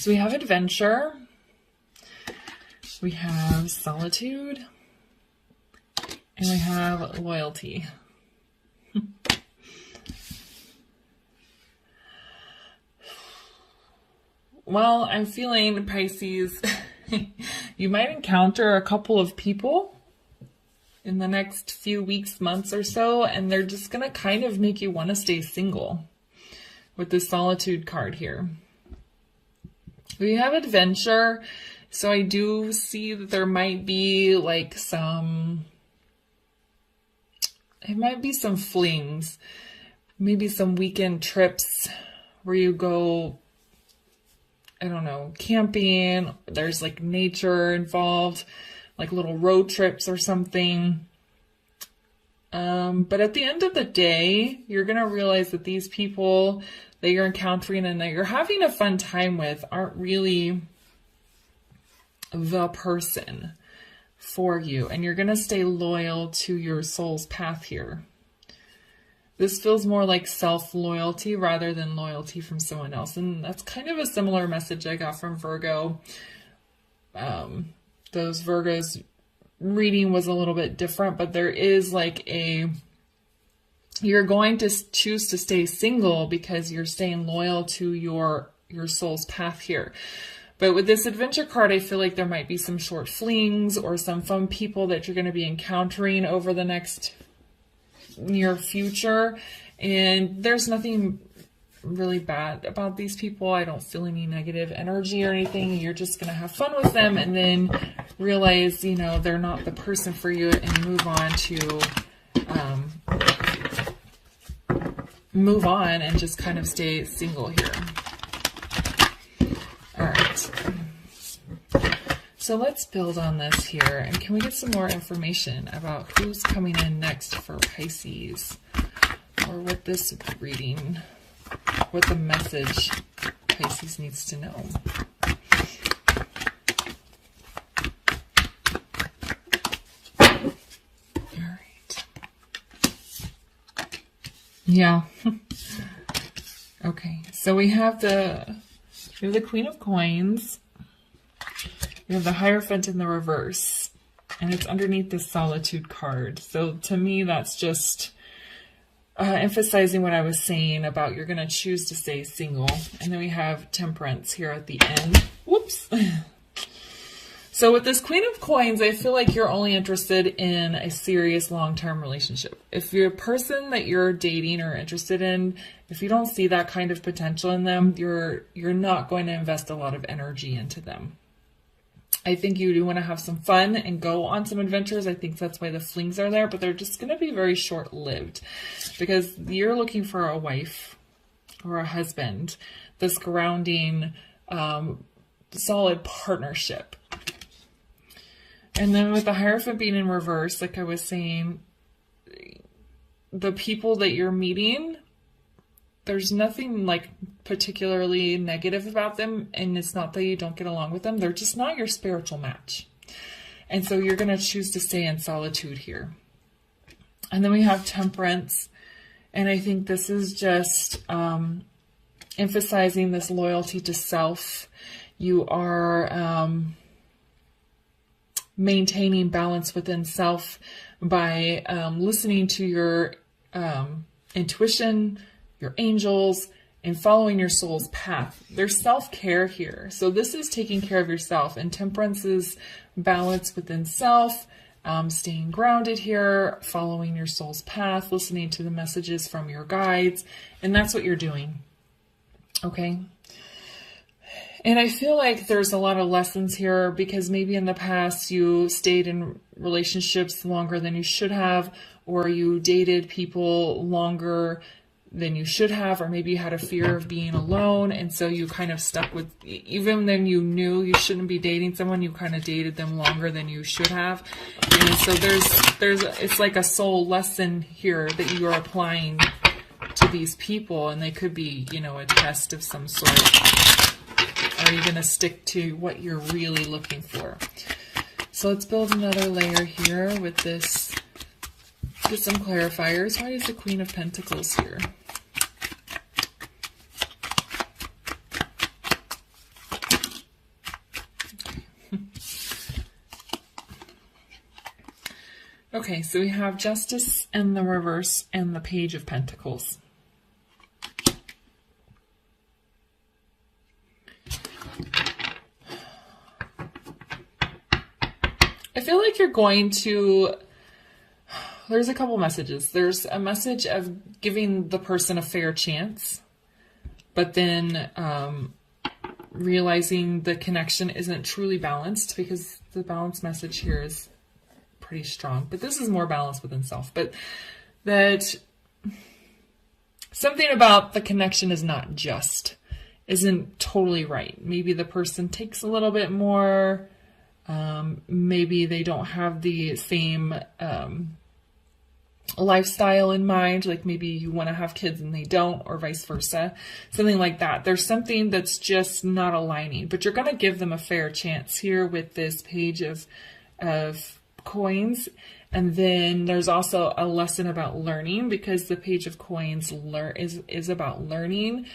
So we have adventure, we have solitude, and we have loyalty. Well, I'm feeling, Pisces, you might encounter a couple of people in the next few weeks, months or so, and they're just going to kind of make you want to stay single with the solitude card here. We have adventure, so I do see that there might be like it might be some flings, maybe some weekend trips where you go, I don't know, camping. There's like nature involved, like little road trips or something. But at the end of the day, you're going to realize that these people that you're encountering and that you're having a fun time with aren't really the person for you. And you're going to stay loyal to your soul's path here. This feels more like self-loyalty rather than loyalty from someone else. And that's kind of a similar message I got from Virgo. Those Virgos reading was a little bit different, but there is like you're going to choose to stay single because you're staying loyal to your soul's path here. But with this adventure card, I feel like there might be some short flings or some fun people that you're going to be encountering over the next near future. And there's nothing really bad about these people. I don't feel any negative energy or anything. You're just going to have fun with them and then realize, you know, they're not the person for you and move on and just kind of stay single here. All right. So let's build on this here. And can we get some more information about who's coming in next for Pisces? Or what this reading, what the message Pisces needs to know. All right. Yeah. Okay. So we have the Queen of Coins. We have the Hierophant in the reverse. And it's underneath the Solitude card. So to me, that's just emphasizing what I was saying about you're going to choose to stay single. And then we have Temperance here at the end. Whoops. So with this Queen of Coins, I feel like you're only interested in a serious long-term relationship. If you're a person that you're dating or interested in, if you don't see that kind of potential in them, you're not going to invest a lot of energy into them. I think you do want to have some fun and go on some adventures. I think that's why the flings are there, but they're just going to be very short-lived because you're looking for a wife or a husband, this grounding, solid partnership. And then with the Hierophant being in reverse, like I was saying, the people that you're meeting, there's nothing like particularly negative about them, and it's not that you don't get along with them. They're just not your spiritual match. And so you're going to choose to stay in solitude here. And then we have Temperance, and I think this is just emphasizing this loyalty to self. You are maintaining balance within self by listening to your intuition, your angels, and following your soul's path. There's self-care here. So this is taking care of yourself, and Temperance is balance within self, staying grounded here, following your soul's path, listening to the messages from your guides, and that's what you're doing. Okay? And I feel like there's a lot of lessons here because maybe in the past you stayed in relationships longer than you should have, or you dated people longer than you should have, or maybe you had a fear of being alone, and so you kind of stuck with, even then you knew you shouldn't be dating someone, you kind of dated them longer than you should have. And so there's it's like a soul lesson here that you are applying to these people, and they could be, you know, a test of some sort. Are you going to stick to what you're really looking for? So let's build another layer here with this. Get some clarifiers. Why is the Queen of Pentacles here? Okay, so we have Justice in the reverse and the Page of Pentacles. I feel like you're going to, there's a couple messages. There's a message of giving the person a fair chance, but then realizing the connection isn't truly balanced, because the balance message here is pretty strong, but this is more balanced within self. But that something about the connection isn't totally right. Maybe the person takes a little bit more. Maybe they don't have the same lifestyle in mind. Like maybe you want to have kids and they don't, or vice versa. Something like that. There's something that's just not aligning, but you're going to give them a fair chance here with this Page of Coins. And then there's also a lesson about learning, because the Page of Coins is about learning,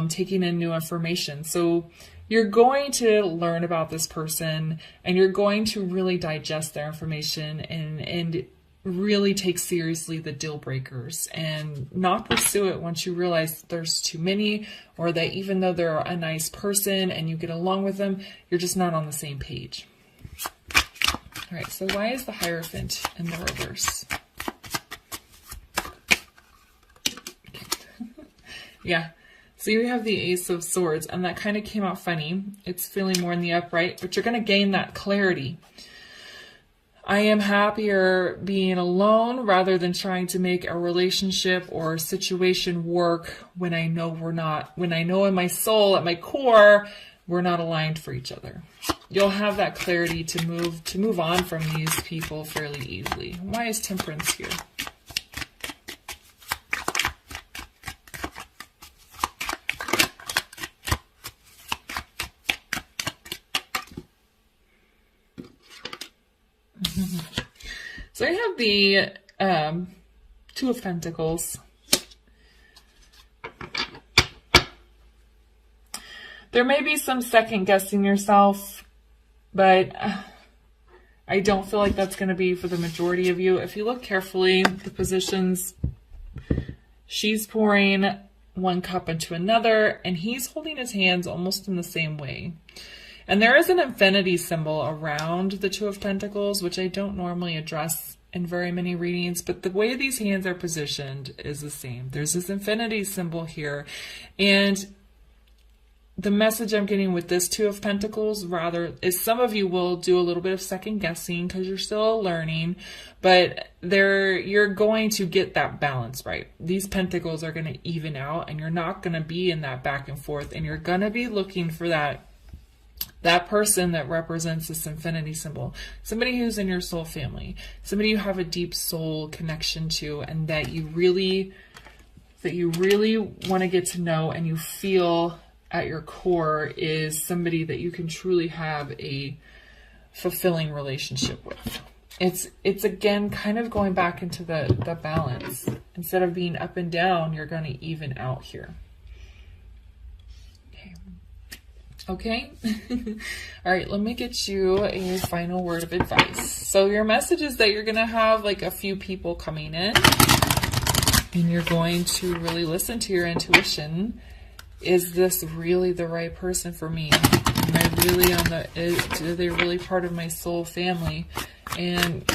taking in new information. So you're going to learn about this person, and you're going to really digest their information and really take seriously the deal breakers, and not pursue it once you realize there's too many, or that even though they're a nice person and you get along with them, you're just not on the same page. All right, so why is the Hierophant in the reverse? Okay. Yeah, so you have the Ace of Swords, and that kind of came out funny. It's feeling more in the upright, but you're going to gain that clarity. I am happier being alone rather than trying to make a relationship or situation work when I know when I know in my soul, at my core, we're not aligned for each other. You'll have that clarity to move on from these people fairly easily. Why is Temperance here? So I have the Two of Pentacles. There may be some second guessing yourself, but I don't feel like that's going to be for the majority of you. If you look carefully, the positions, she's pouring one cup into another, and he's holding his hands almost in the same way. And there is an infinity symbol around the Two of Pentacles, which I don't normally address in very many readings, but the way these hands are positioned is the same. There's this infinity symbol here, and the message I'm getting with this Two of Pentacles rather is some of you will do a little bit of second guessing because you're still learning, but you're going to get that balance right. These pentacles are going to even out, and you're not going to be in that back and forth, and you're going to be looking for that person that represents this infinity symbol, somebody who's in your soul family, somebody you have a deep soul connection to, and that you really want to get to know, and you feel at your core is somebody that you can truly have a fulfilling relationship with. It's again kind of going back into the balance. Instead of being up and down, you're going to even out here. Okay. All right, let me get you a final word of advice. So your message is that you're going to have like a few people coming in, and you're going to really listen to your intuition. Is this really the right person for me? Am I really are they really part of my soul family? And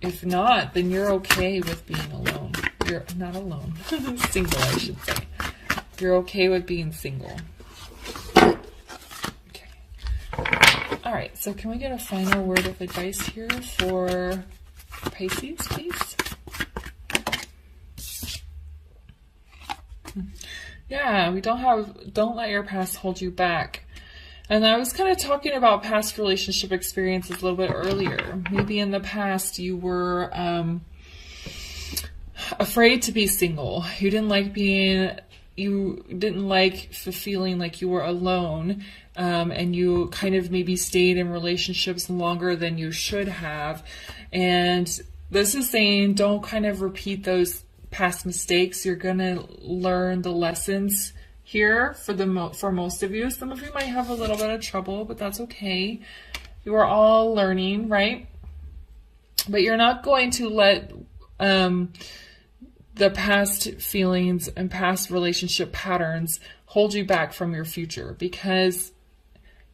if not, then you're okay with being alone. You're not alone. Single, I should say. You're okay with being single. All right, so can we get a final word of advice here for Pisces, please? Yeah, don't let your past hold you back. And I was kind of talking about past relationship experiences a little bit earlier. Maybe in the past you were afraid to be single. You didn't like feeling like you were alone. And you kind of maybe stayed in relationships longer than you should have. And this is saying don't kind of repeat those past mistakes. You're going to learn the lessons here for most of you. Some of you might have a little bit of trouble, but that's okay. You are all learning, right? But you're not going to let the past feelings and past relationship patterns hold you back from your future, because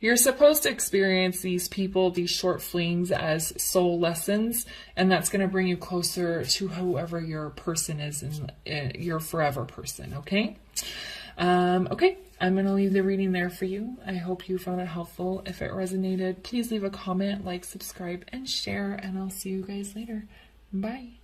you're supposed to experience these people, these short flings, as soul lessons, and that's going to bring you closer to whoever your person is, and your forever person, okay? Okay, I'm going to leave the reading there for you. I hope you found it helpful. If it resonated, please leave a comment, like, subscribe, and share, and I'll see you guys later. Bye.